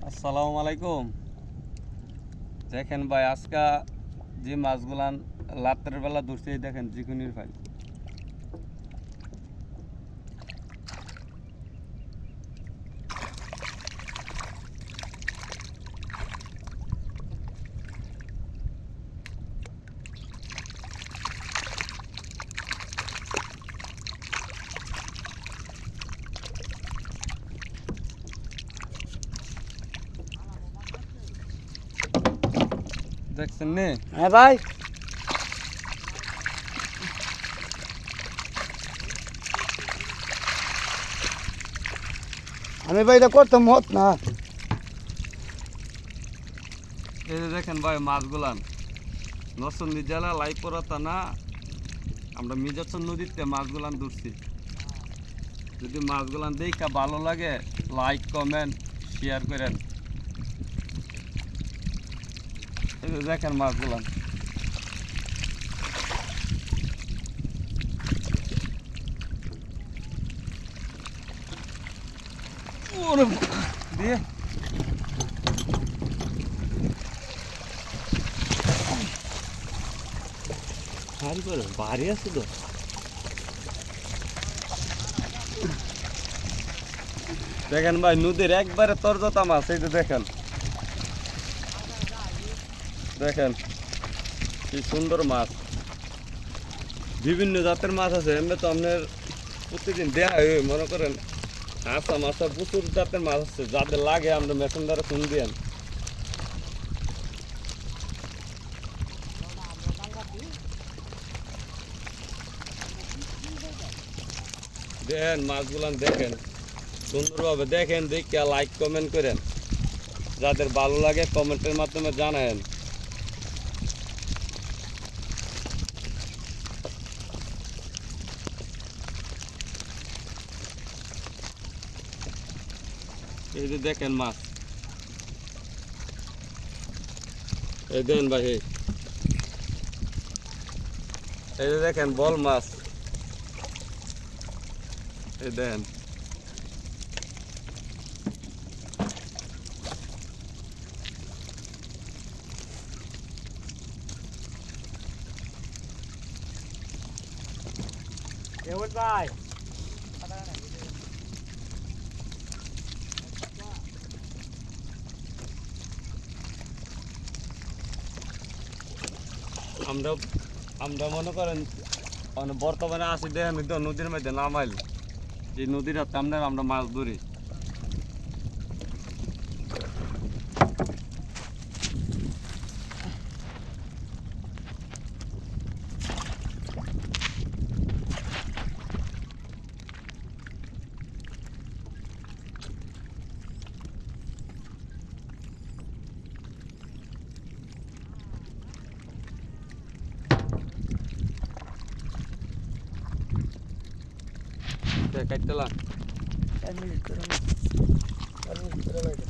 আসসালামু আলাইকুম। দেখেন ভাই, আজকে যে মাছগুলান রাতের বেলা ধরছি, দেখেন জিকুনির ভাই। দেখছেন নে? হ্যাঁ ভাই, আমি ভাই এটা করতাম মত না। এই যে দেখেন ভাই মাছগুলান নরসিংদী জেলা লাইপুরা থানা, আমরা মির্জাচর নদীতে মাছগুলান ধরছি। যদি মাছগুলান দেখা ভালো লাগে, লাইক কমেন্ট শেয়ার করেন। এই যে দেখেন মাছগুলান। ওরে দিয়ে ভারী আছে তো। দেখেন ভাই, নদীর একবারে তরজতা মাছ। এই যে দেখেন দেখেন কি সুন্দর মাছ। বিভিন্ন জাতের মাছ আছে, এমনি তো আপনার প্রতিদিন দেয়া হয়। মনে করেন আসা মাছা প্রচুর জাতের মাছ আছে, যাদের লাগে আমরা মেশিন দ্বারা ফোন দিয়েন। দেখেন মাছগুলান, দেখেন সুন্দরভাবে দেখেন, দেখে লাইক কমেন্ট করেন। যাদের ভালো লাগে কমেন্টের মাধ্যমে জানায়েন। এই যে দেখেন মাছ, এই দেন ভাই, এই যে দেখেন বল মাছ, এই দেন। ভাই আমরা আমরা মনে করেন বর্তমানে আছি, দেখেন তো নদীর মধ্যে নামাইল, এই নদীর সামনে আমরা মাছ ধরি। কাটতেলাম। 4 মিনিট করে লাগে।